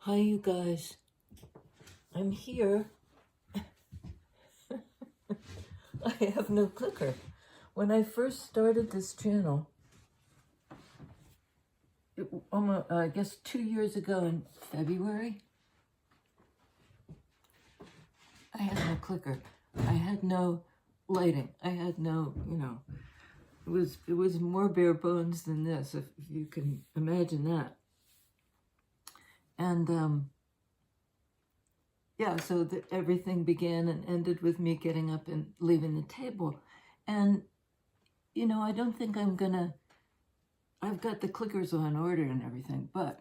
Hi, you guys. I'm here. I have no clicker. When I first started this channel, I guess 2 years ago in February, I had no clicker. I had no lighting. I had no, it was more bare bones than this, if you can imagine that. And yeah, so everything began and ended with me getting up and leaving the table. And, I don't think I've got the clickers on order and everything, but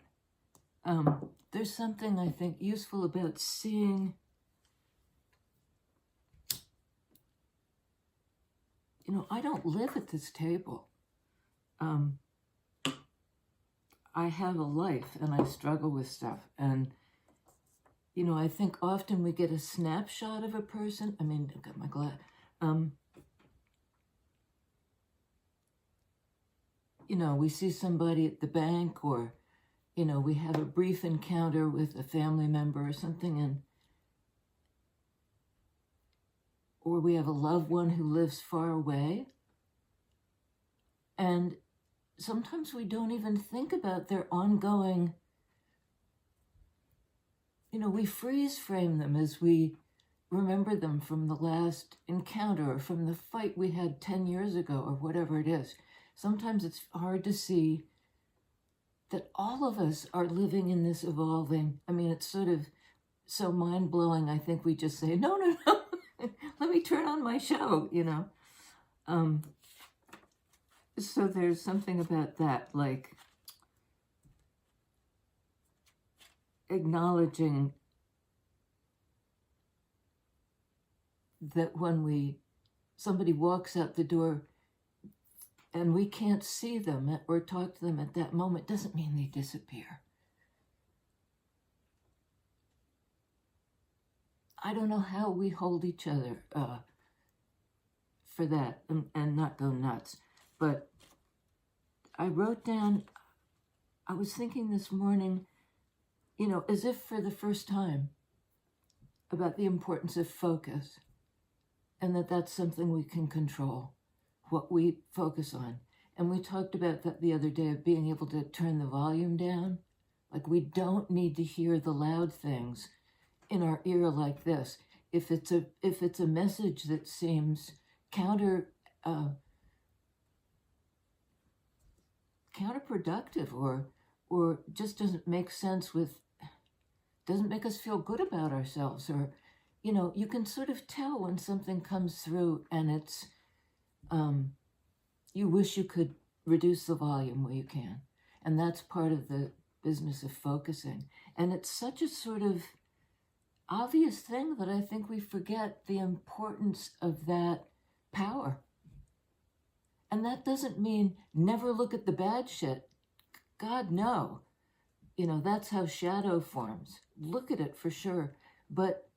there's something I think useful about seeing, I don't live at this table. I have a life and I struggle with stuff. And, I think often we get a snapshot of a person. I've got my glass. We see somebody at the bank, or, we have a brief encounter with a family member or something, or we have a loved one who lives far away. And sometimes we don't even think about their ongoing, we freeze frame them as we remember them from the last encounter or from the fight we had 10 years ago or whatever it is. Sometimes it's hard to see that all of us are living in this evolving. It's sort of so mind-blowing. I think we just say, no, let me turn on my show, So there's something about that, like acknowledging that when somebody walks out the door and we can't see them or talk to them at that moment, doesn't mean they disappear. I don't know how we hold each other for that and not go nuts. But I wrote down, I was thinking this morning, as if for the first time, about the importance of focus, and that's something we can control, what we focus on. And we talked about that the other day, of being able to turn the volume down. Like, we don't need to hear the loud things in our ear like this. If it's a message that seems counterproductive, or just doesn't make sense doesn't make us feel good about ourselves, or you can sort of tell when something comes through and it's you wish you could reduce the volume where you can. And that's part of the business of focusing. And it's such a sort of obvious thing that I think we forget the importance of that power. And that doesn't mean never look at the bad shit. God, no. That's how shadow forms. Look at it for sure. But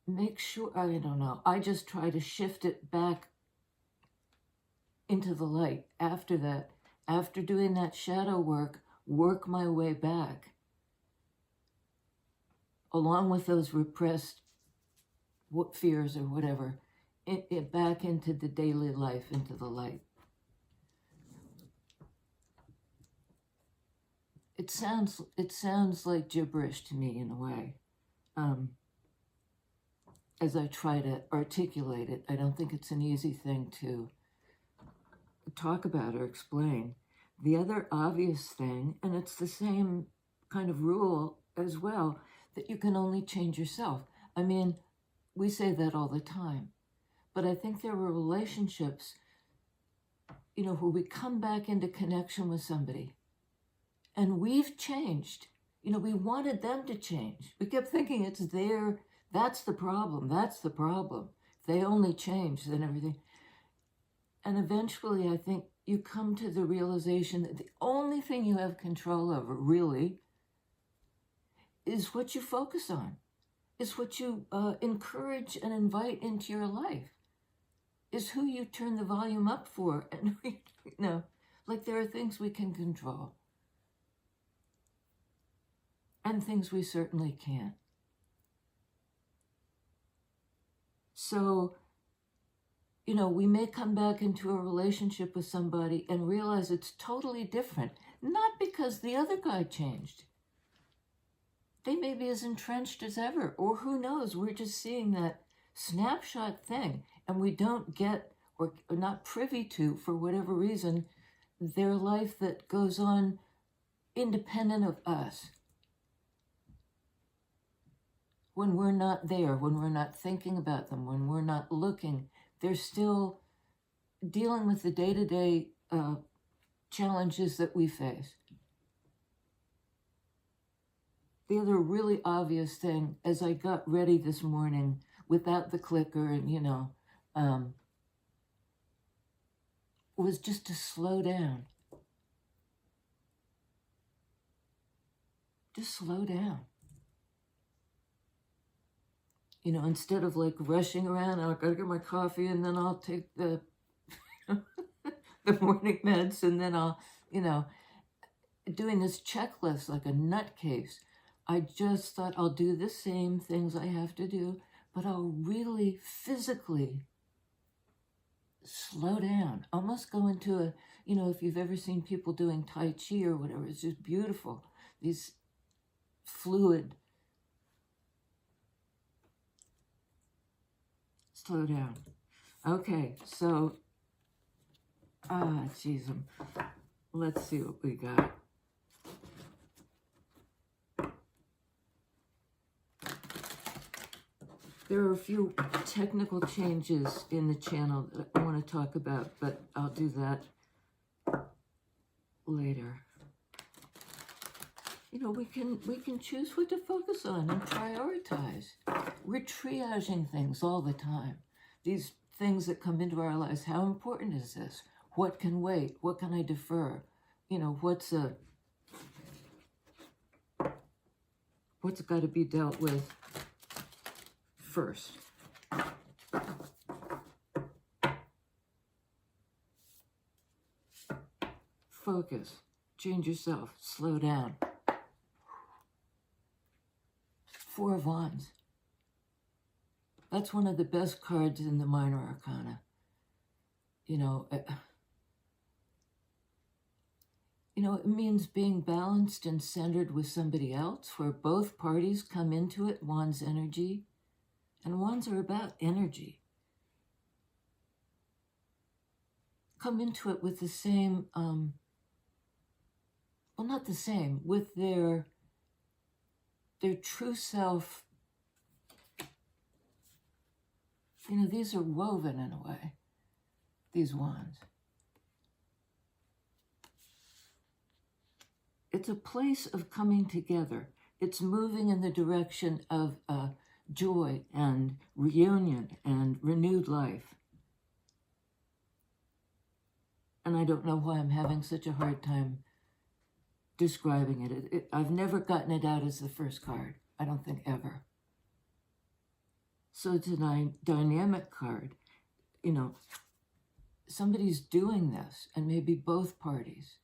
make sure, I don't know, I just try to shift it back into the light after that. After doing that shadow work my way back, along with those repressed fears or whatever, it back into the daily life, into the light. It sounds like gibberish to me in a way. As I try to articulate it, I don't think it's an easy thing to talk about or explain. The other obvious thing, and it's the same kind of rule as well, that you can only change yourself. We say that all the time, but I think there were relationships, where we come back into connection with somebody and we've changed. We wanted them to change. We kept thinking it's that's the problem. If they only change, then everything. And eventually, I think you come to the realization that the only thing you have control over, really, is what you focus on, is what you encourage and invite into your life, is who you turn the volume up for. And, like, there are things we can control. and things we certainly can't. So, you know, we may come back into a relationship with somebody and realize it's totally different, not because the other guy changed. They may be as entrenched as ever, or who knows, we're just seeing that snapshot thing, and we don't get, or not privy to, for whatever reason, their life that goes on independent of us. When we're not there, when we're not thinking about them, when we're not looking, they're still dealing with the day-to-day challenges that we face. The other really obvious thing, as I got ready this morning without the clicker and, you know, was just to slow down. Just slow down. You know, instead of like rushing around, I'll go get my coffee and then I'll take the the morning meds and then I'll, you know, doing this checklist like a nutcase. I just thought I'll do the same things I have to do, but I'll really physically slow down. Almost go into a, you know, if you've ever seen people doing Tai Chi or whatever, it's just beautiful. These fluid. Slow down. Okay, so, let's see what we got. There are a few technical changes in the channel that I want to talk about, but I'll do that later. You know, we can choose what to focus on and prioritize. We're triaging things all the time. These things that come into our lives, how important is this? What can wait? What can I defer? You know, what's got to be dealt with first? Focus. Change yourself. Slow down. 4 of Wands. That's one of the best cards in the minor arcana. You know, it means being balanced and centered with somebody else, where both parties come into it, Wands energy. And Wands are about energy. Come into it with the same, well, not the same, with their true self. You know, these are woven in a way, these Wands. It's a place of coming together. It's moving in the direction of joy and reunion and renewed life. And I don't know why I'm having such a hard time describing it. I've never gotten it out as the first card. I don't think ever. So it's a dynamic card. You know, somebody's doing this, and maybe both parties.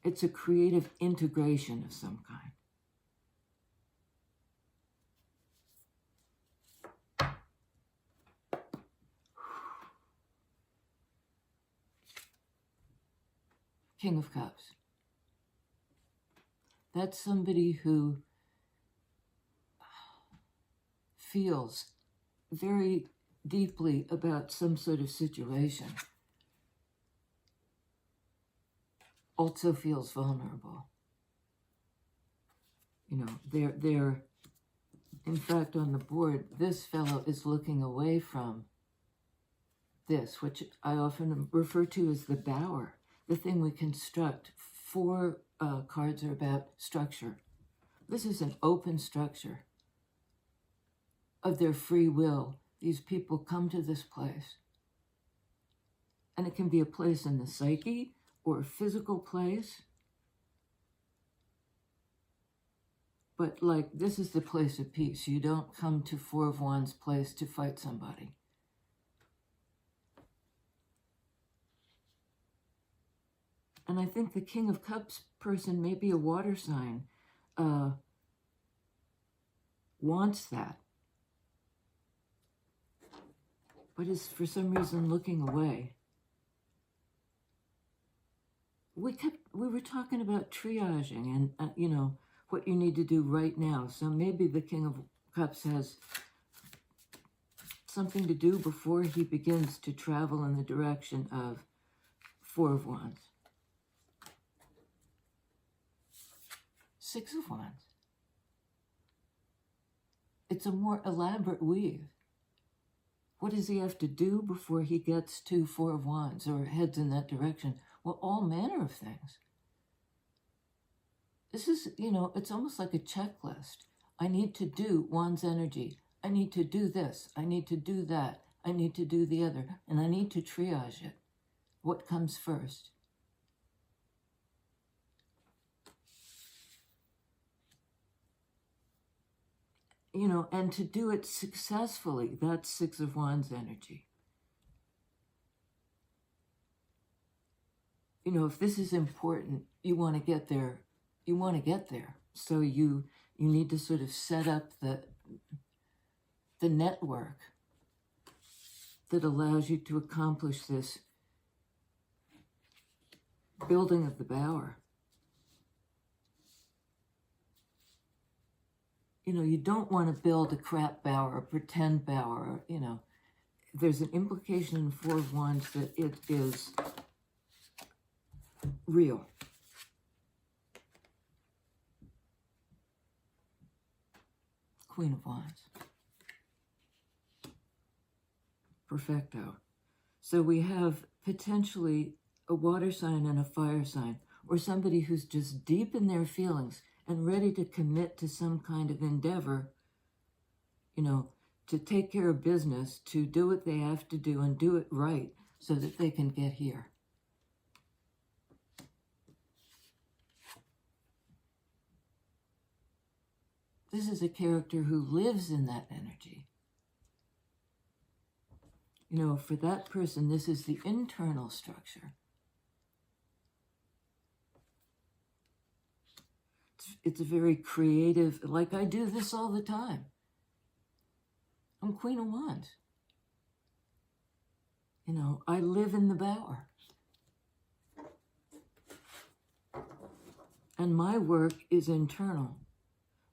It's a creative integration of some kind. King of Cups. That's somebody who feels very deeply about some sort of situation. Also feels vulnerable. You know, they're in fact on the board, this fellow is looking away from this, which I often refer to as the bower, the thing we construct. 4 cards are about structure. This is an open structure of their free will. These people come to this place. And it can be a place in the psyche or a physical place. But like, this is the place of peace. You don't come to 4 of Wands place to fight somebody. And I think the King of Cups person, maybe a water sign, wants that, but is for some reason looking away. We were talking about triaging and you know, what you need to do right now. So maybe the King of Cups has something to do before he begins to travel in the direction of Four of Wands. Six of Wands. It's a more elaborate weave. What does he have to do before he gets to Four of Wands or heads in that direction? Well, all manner of things. This is, you know, it's almost like a checklist. I need to do Wands energy. I need to do this. I need to do that. I need to do the other. And I need to triage it. What comes first? You know, and to do it successfully, that's Six of Wands energy. You know, if this is important, you want to get there. You want to get there. So you need to sort of set up the network that allows you to accomplish this building of the bower. You know, you don't want to build a crap bower, a pretend bower, you know. There's an implication in Four of Wands that it is real. Queen of Wands. Perfecto. So we have potentially a water sign and a fire sign, or somebody who's just deep in their feelings and ready to commit to some kind of endeavor, you know, to take care of business, to do what they have to do and do it right so that they can get here. This is a character who lives in that energy. You know, for that person, this is the internal structure. It's a very creative, like I do this all the time. I'm Queen of Wands. You know, I live in the bower. And my work is internal.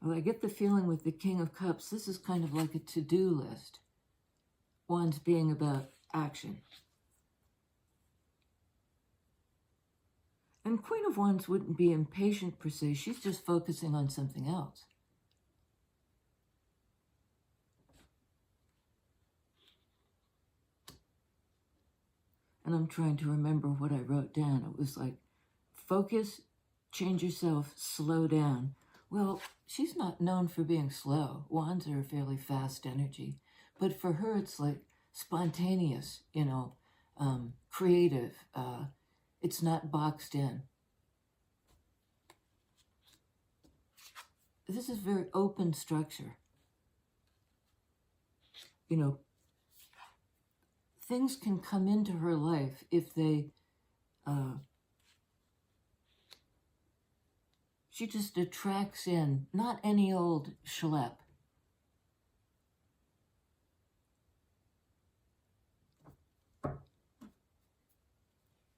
Well, I get the feeling with the King of Cups, this is kind of like a to-do list. Wands being about action. And Queen of Wands wouldn't be impatient per se. She's just focusing on something else. And I'm trying to remember what I wrote down. It was like, focus, change yourself, slow down. Well, she's not known for being slow. Wands are a fairly fast energy. But for her, it's like spontaneous, you know, creative. It's not boxed in. This is very open structure. You know, things can come into her life if they, she just attracts in, not any old schlep.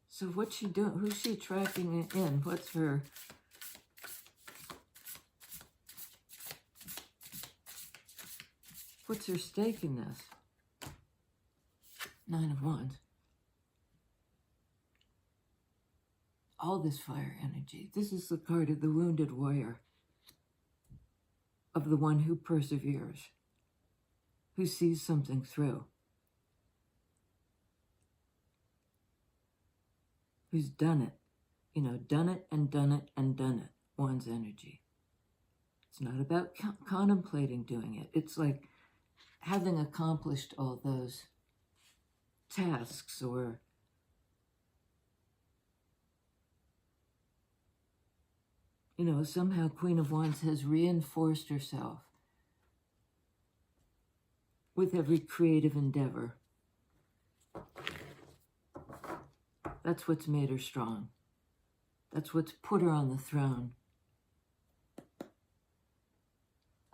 So what's she doing? Who's she attracting in? What's her... What's her stake in this? Nine of Wands. All this fire energy. This is the card of the wounded warrior. Of the one who perseveres. Who sees something through. Who's done it. You know, done it and done it and done it. Wands energy. It's not about contemplating doing it. It's like having accomplished all those tasks or you know, somehow Queen of Wands has reinforced herself with every creative endeavor. That's what's made her strong. That's what's put her on the throne.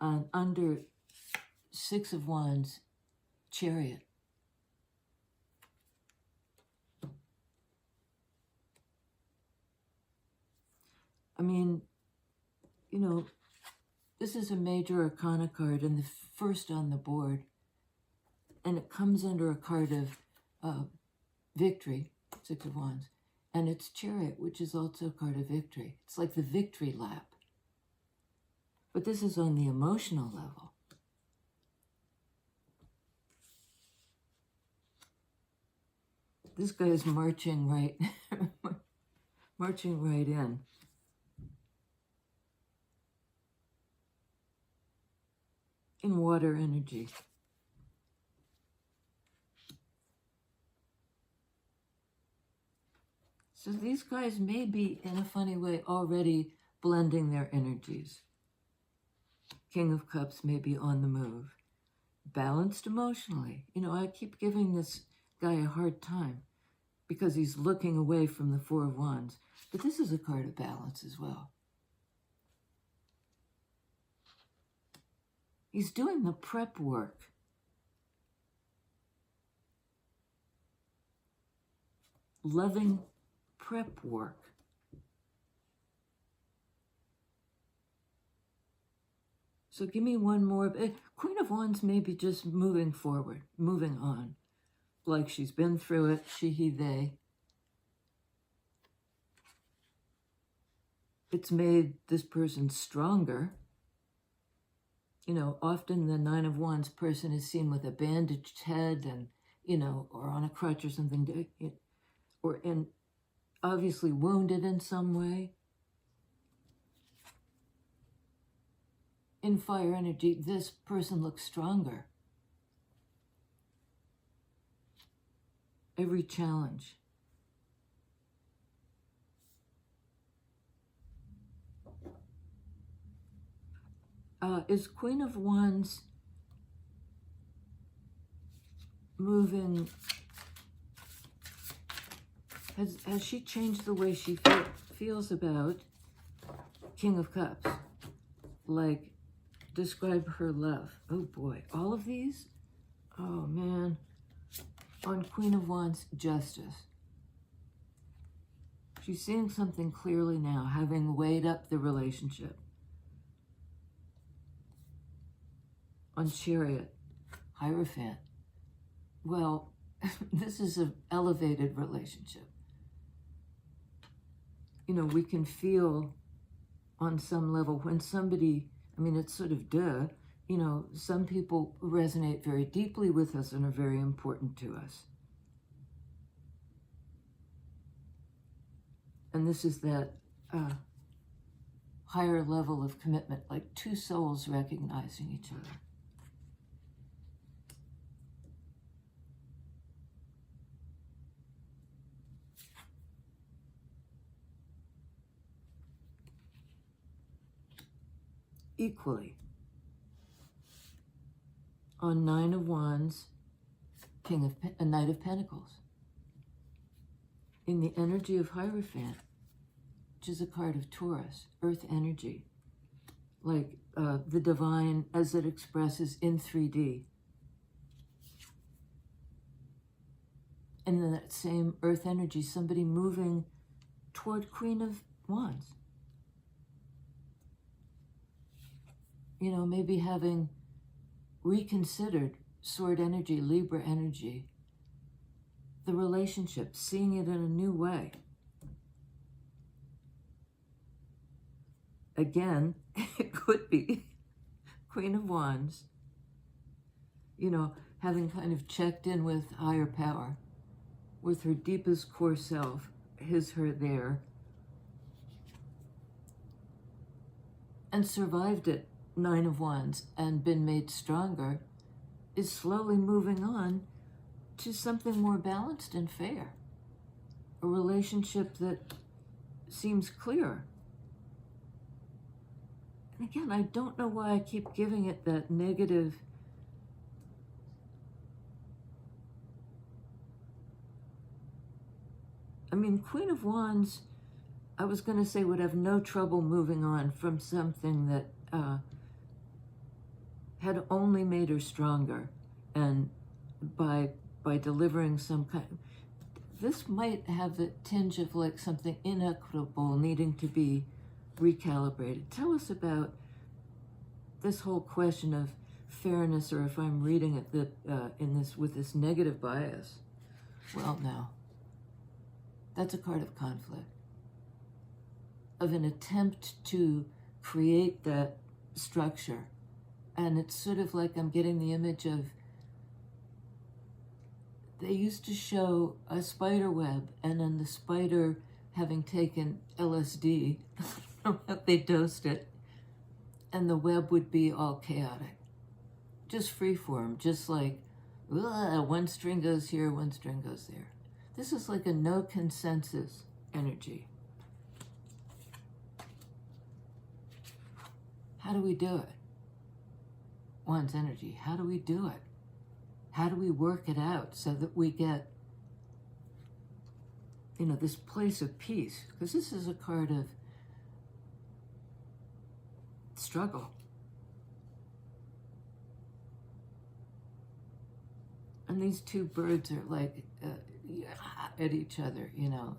And under Six of Wands, Chariot. I mean, you know, this is a major arcana card and the first on the board. And it comes under a card of victory, Six of Wands. And it's Chariot, which is also a card of victory. It's like the victory lap. But this is on the emotional level. This guy is marching right, marching right in. In water energy. So these guys may be, in a funny way, already blending their energies. King of Cups may be on the move. Balanced emotionally. You know, I keep giving this guy a hard time because he's looking away from the Four of Wands. But this is a card of balance as well. He's doing the prep work. Loving prep work. So give me one more. Queen of Wands may be just moving forward, moving on. Like she's been through it, she, he, they. It's made this person stronger. You know, often the Nine of Wands person is seen with a bandaged head and, you know, or on a crutch or something, or obviously wounded in some way. In fire energy, this person looks stronger. Every challenge. Is Queen of Wands moving? Has she changed the way she feels about King of Cups? Like, describe her love. Oh boy, all of these? Oh man. On Queen of Wands, justice. She's seeing something clearly now, having weighed up the relationship. On Chariot, Hierophant. Well, this is an elevated relationship. You know, we can feel on some level when somebody, I mean, it's sort of duh, you know, some people resonate very deeply with us and are very important to us. And this is that higher level of commitment, like two souls recognizing each other. Equally. On Nine of Wands, a Knight of Pentacles. In the energy of Hierophant, which is a card of Taurus, earth energy, like the divine as it expresses in 3D. And then that same earth energy, somebody moving toward Queen of Wands. You know, maybe having reconsidered sword energy, Libra energy, the relationship, seeing it in a new way. Again, it could be Queen of Wands, you know, having kind of checked in with higher power, with her deepest core self, his, her, there, and survived it, Nine of Wands, and been made stronger, is slowly moving on to something more balanced and fair. A relationship that seems clear. And again, I don't know why I keep giving it that negative. I mean, Queen of Wands I was going to say would have no trouble moving on from something that had only made her stronger, and by delivering some kind, this might have a tinge of like something inequitable needing to be recalibrated. Tell us about this whole question of fairness, or if I'm reading it in this with this negative bias. Well, no, that's a card of conflict, of an attempt to create that structure. And it's sort of like I'm getting the image of, they used to show a spider web, and then the spider having taken LSD, they dosed it, and the web would be all chaotic, just freeform, just like, one string goes here, one string goes there. This is like a no consensus energy. How do we do it? One's energy. How do we do it? How do we work it out so that we get, this place of peace? Because this is a card of struggle. And these two birds are like at each other,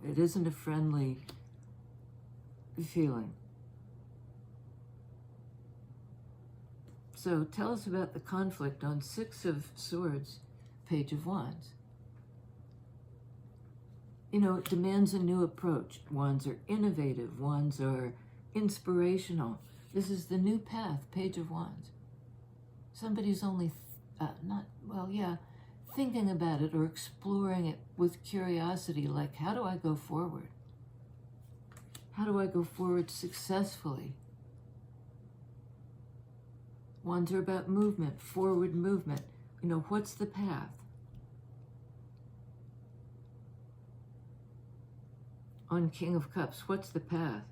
It isn't a friendly feeling. So tell us about the conflict on Six of Swords, Page of Wands. It demands a new approach. Wands are innovative. Wands are inspirational. This is the new path, Page of Wands. Somebody's only, thinking about it or exploring it with curiosity, like, how do I go forward? How do I go forward successfully? Wands are about movement, forward movement. What's the path? On King of Cups, what's the path?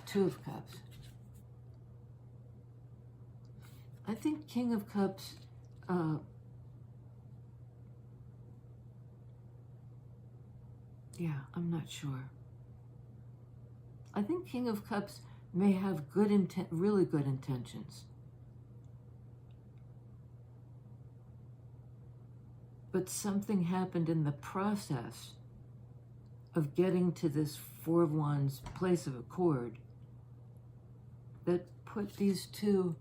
Two of Cups. I think King of Cups, I'm not sure. I think King of Cups may have really good intentions. But something happened in the process of getting to this Four of Wands place of accord that put these two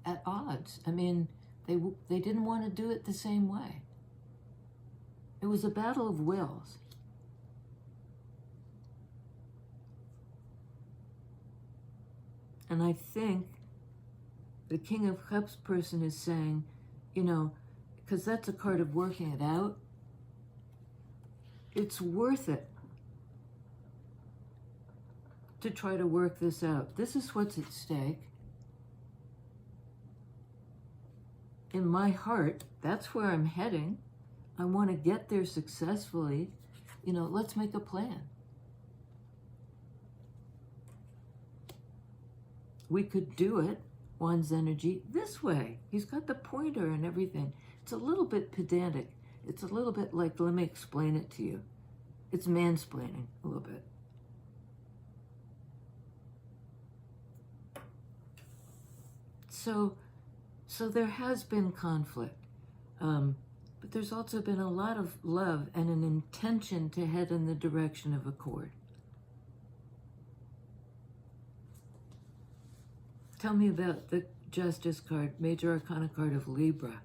at odds. I mean, they didn't want to do it the same way. It was a battle of wills. And I think the King of Cups person is saying, because that's a card of working it out, it's worth it to try to work this out. This is what's at stake. In my heart, that's where I'm heading. I want to get there successfully. Let's make a plan. We could do it, Wands energy, this way. He's got the pointer and everything. It's a little bit pedantic. It's a little bit like, let me explain it to you. It's mansplaining a little bit. So there has been conflict, but there's also been a lot of love and an intention to head in the direction of accord. Tell me about the Justice card, Major Arcana card of Libra.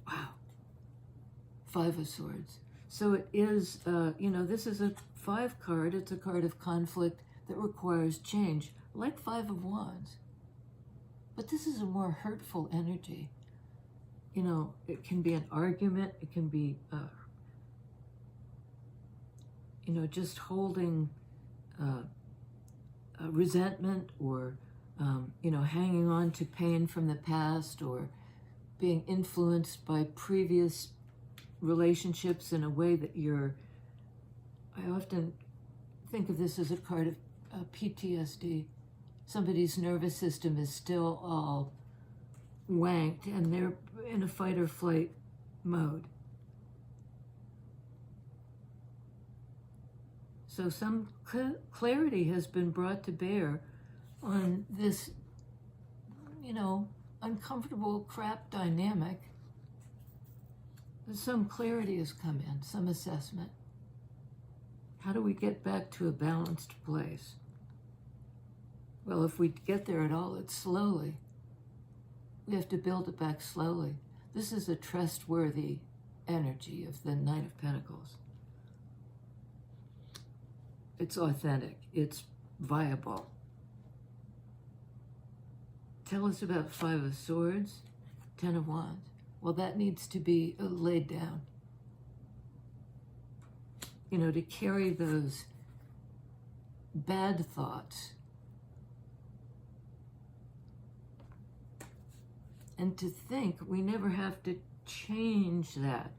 Wow. Five of Swords. So it is, this is a 5 card. It's a card of conflict that requires change, like Five of Wands. But this is a more hurtful energy. It can be an argument. It can be, just holding resentment, or, hanging on to pain from the past, or being influenced by previous relationships in a way that I often think of this as a card of PTSD. Somebody's nervous system is still all wanked, and they're in a fight or flight mode. So some clarity has been brought to bear on this, uncomfortable crap dynamic. Some clarity has come in, some assessment. How do we get back to a balanced place? Well, if we get there at all, it's slowly. We have to build it back slowly. This is a trustworthy energy of the Knight of Pentacles. It's authentic. It's viable. Tell us about Five of Swords, Ten of Wands. Well, that needs to be laid down. To carry those bad thoughts and to think we never have to change that.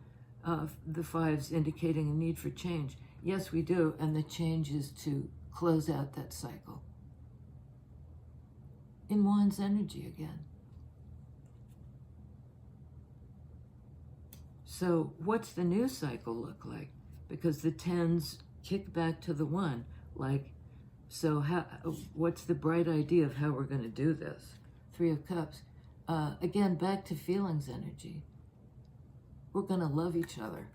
The fives indicating a need for change. Yes, we do, and the change is to close out that cycle. In Wands energy again. So what's the new cycle look like? Because the tens kick back to the one. What's the bright idea of how we're going to do this? Three of Cups. Again, back to feelings energy. We're going to love each other.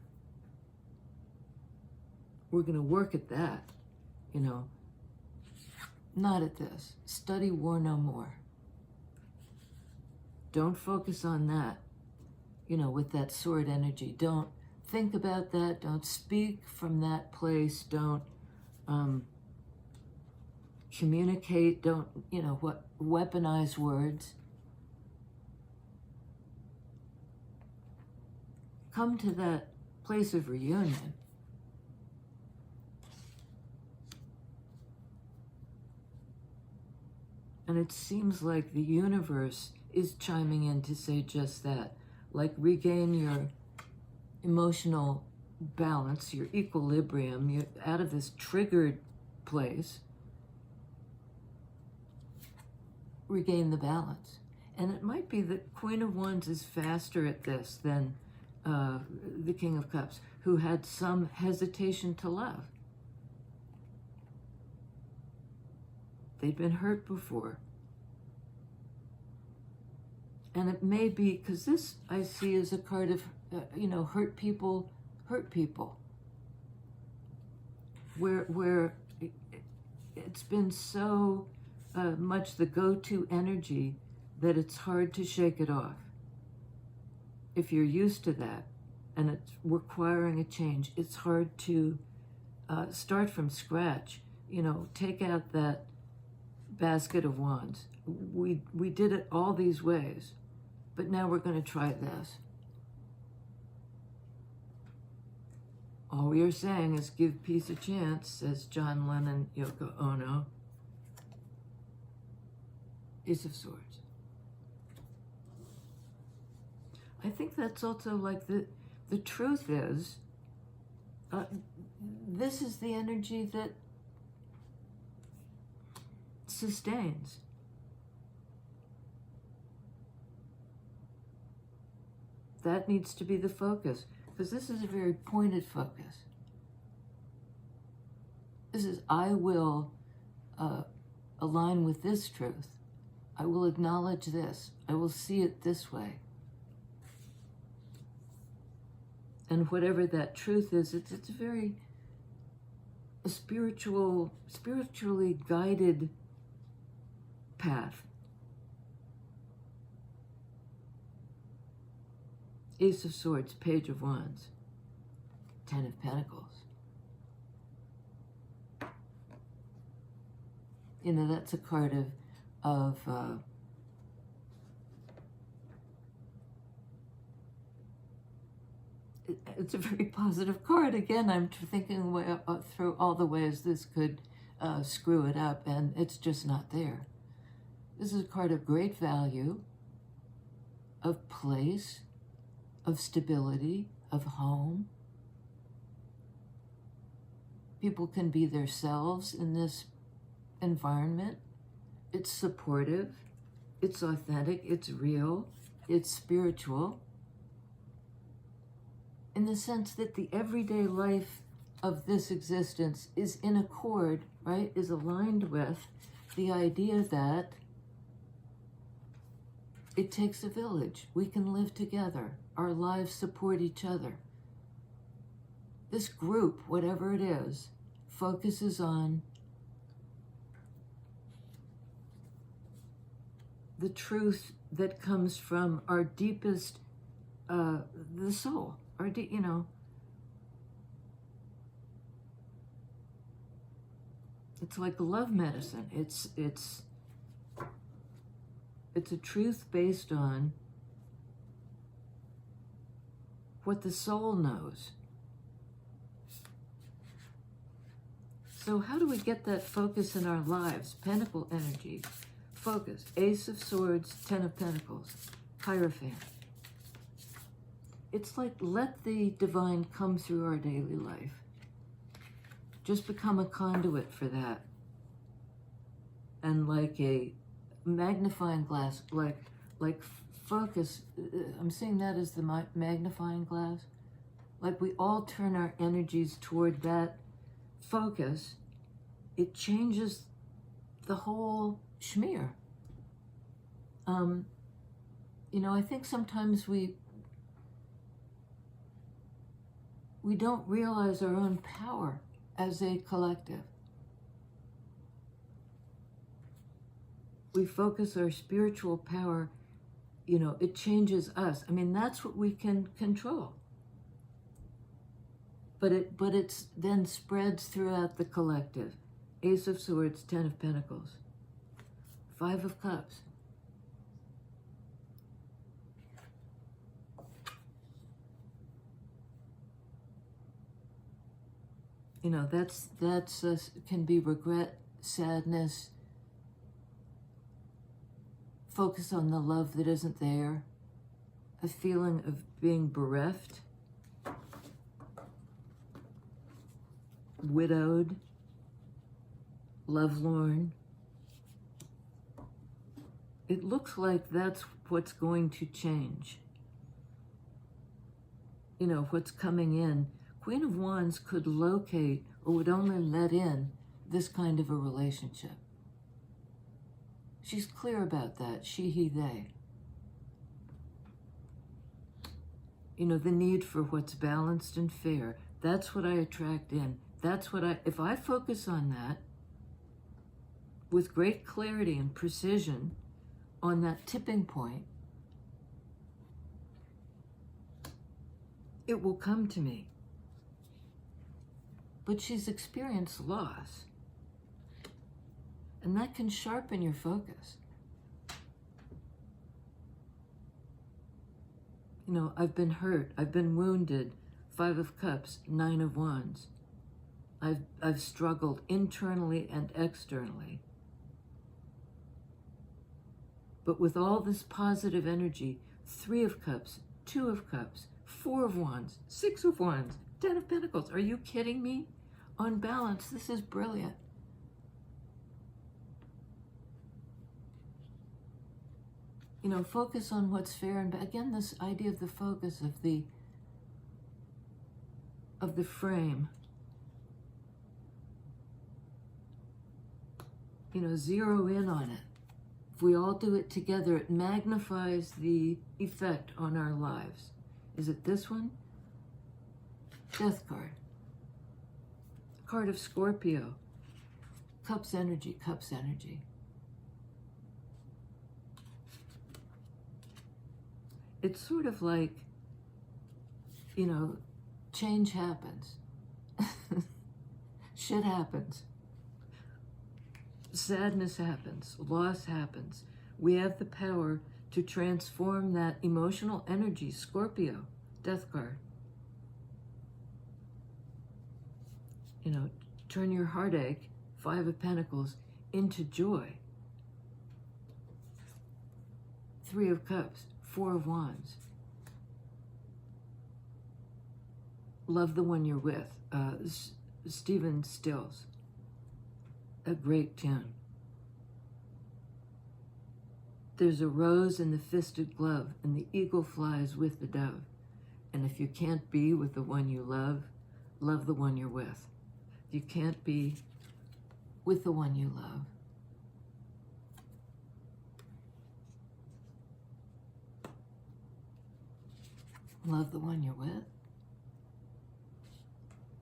We're going to work at that, not at this. Study war no more. Don't focus on that, with that sword energy. Don't think about that. Don't speak from that place. Don't communicate. Don't, weaponize words. Come to that place of reunion. And it seems like the universe is chiming in to say just that. Regain your emotional balance, your equilibrium. You're out of this triggered place. Regain the balance. And it might be that Queen of Wands is faster at this than the King of Cups, who had some hesitation to love. They'd been hurt before. And it may be, because this I see as a card of, hurt people hurt people. Where it's been so much the go-to energy that it's hard to shake it off. If you're used to that and it's requiring a change, it's hard to start from scratch. Take out that basket of wands. We did it all these ways, but now we're going to try this. All we are saying is give peace a chance, says John Lennon, Yoko Ono. Ace of Swords. I think that's also the truth is, this is the energy that sustains. That needs to be the focus, because this is a very pointed focus. This is, I will align with this truth. I will acknowledge this. I will see it this way. And whatever that truth is, it's a spiritually guided path. Ace of Swords, Page of Wands, Ten of Pentacles. That's a card of it's a very positive card. Again, I'm thinking through all the ways this could screw it up, and it's just not there. This is a card of great value, of place, of stability, of home. People can be themselves in this environment. It's supportive, it's authentic, it's real, it's spiritual. in the sense that the everyday life of this existence is in accord, right, is aligned with the idea that it takes a village. We can live together. Our lives support each other. This group, whatever it is, focuses on the truth that comes from our deepest, the soul, it's like love medicine. It's a truth based on what the soul knows. So how do we get that focus in our lives? Pentacle energy, focus, Ace of Swords, Ten of Pentacles, Hierophant. It's like let the divine come through our daily life. Just become a conduit for that. And like a magnifying glass, like focus, I'm seeing that as the magnifying glass. Like we all turn our energies toward that focus, it changes the whole schmear. I think sometimes we don't realize our own power as a collective. We focus our spiritual power, it changes us. I mean, that's what we can control. But it's then spreads throughout the collective. Ace of Swords, Ten of Pentacles, Five of Cups. That's can be regret, sadness, focus on the love that isn't there, a feeling of being bereft, widowed, lovelorn. It looks like that's what's going to change. What's coming in. Queen of Wands could locate or would only let in this kind of a relationship. She's clear about that, she, he, they. The need for what's balanced and fair. That's what I attract in. If I focus on that with great clarity and precision on that tipping point, it will come to me. But she's experienced loss. And that can sharpen your focus. I've been hurt, I've been wounded, Five of Cups, Nine of Wands. I've struggled internally and externally. But with all this positive energy, Three of Cups, Two of Cups, Four of Wands, Six of Wands, Ten of Pentacles. Are you kidding me? On balance, this is brilliant. Focus on what's fair. And again, this idea of the focus of the frame. Zero in on it. If we all do it together, it magnifies the effect on our lives. Is it this one? Death card. Card of Scorpio. Cups energy, Cups energy. It's sort of like, change happens. Shit happens. Sadness happens. Loss happens. We have the power to transform that emotional energy. Scorpio, Death card. Turn your heartache, Five of Pentacles, into joy. Three of Cups, Four of Wands. Love the one you're with. Stephen Stills. A great tune. There's a rose in the fisted glove, and the eagle flies with the dove. And if you can't be with the one you love, love the one you're with. If you can't be with the one you love, love the one you're with.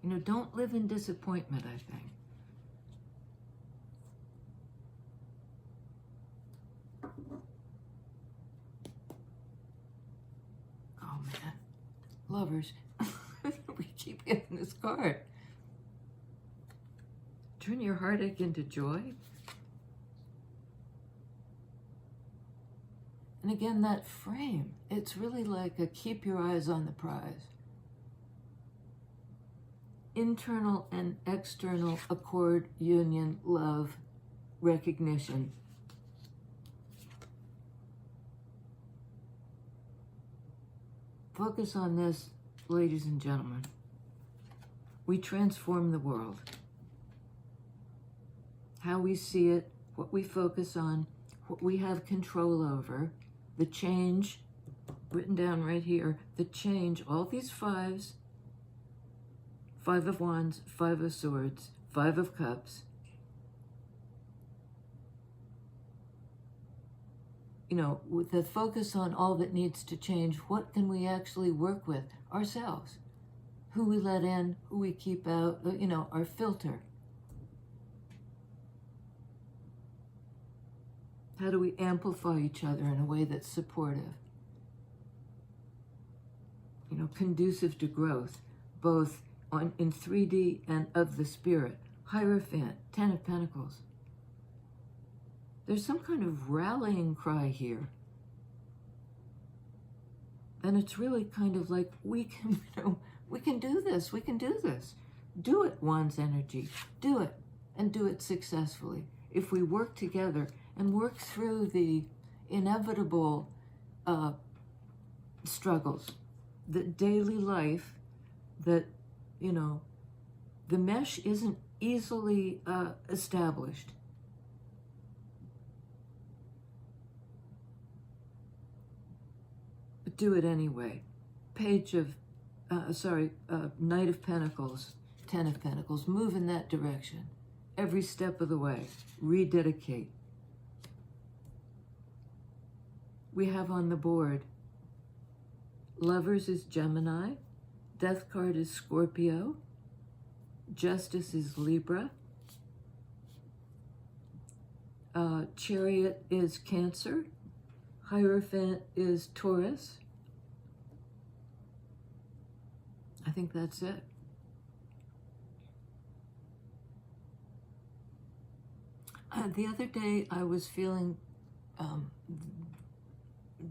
You know, don't live in disappointment, I think. Oh, man. Lovers. We keep getting this card. Turn your heartache into joy. And again, that frame, it's really like a keep your eyes on the prize. Internal and external accord, union, love, recognition. Focus on this, ladies and gentlemen. We transform the world. How we see it, what we focus on, what we have control over, the change, written down right here, the change, all these fives, 5 of Wands, 5 of Swords, 5 of Cups. You know, with the focus on all that needs to change, what can we actually work with? Ourselves. Who we let in, who we keep out, you know, our filter. How do we amplify each other in a way that's supportive? You know, conducive to growth, both in 3D and of the spirit. Hierophant, 10 of Pentacles. There's some kind of rallying cry here. And it's really kind of like, we can, you know, we can do this, we can do this. Do it, Wands energy. Do it, and do it successfully. If we work together and work through the inevitable struggles, the daily life that, you know, the mesh isn't easily established. But do it anyway. Page of, Knight of Pentacles, 10 of Pentacles. Move in that direction. Every step of the way. Rededicate. We have on the board, Lovers is Gemini, Death card is Scorpio, Justice is Libra, Chariot is Cancer, Hierophant is Taurus. I think that's it. The other day I was feeling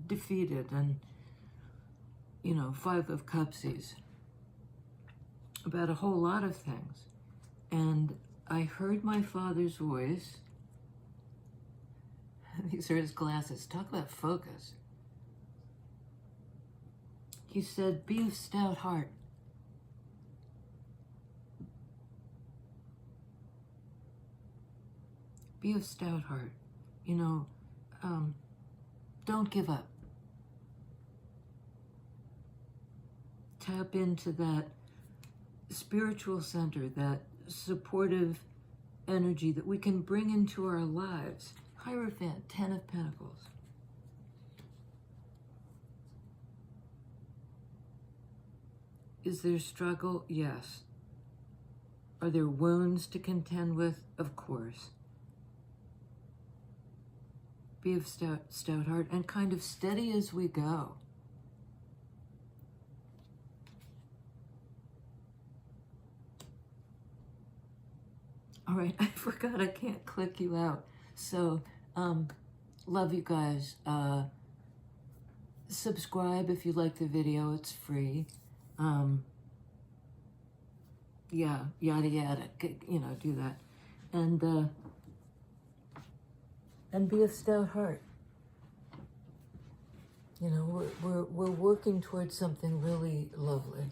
defeated and, you know, 5 of Cupsies about a whole lot of things. And I heard my father's voice. These are his glasses. Talk about focus. He said, be of stout heart. Be of stout heart. You know, don't give up. Tap into that spiritual center, that supportive energy that we can bring into our lives. Hierophant, 10 of Pentacles. Is there struggle? Yes. Are there wounds to contend with? Of course. Be of stout heart and kind of steady as we go. All right, I forgot I can't click you out. So, love you guys. Subscribe if you like the video, it's free. Yeah, yada yada, you know, do that. And be of stout heart. You know, we're working towards something really lovely.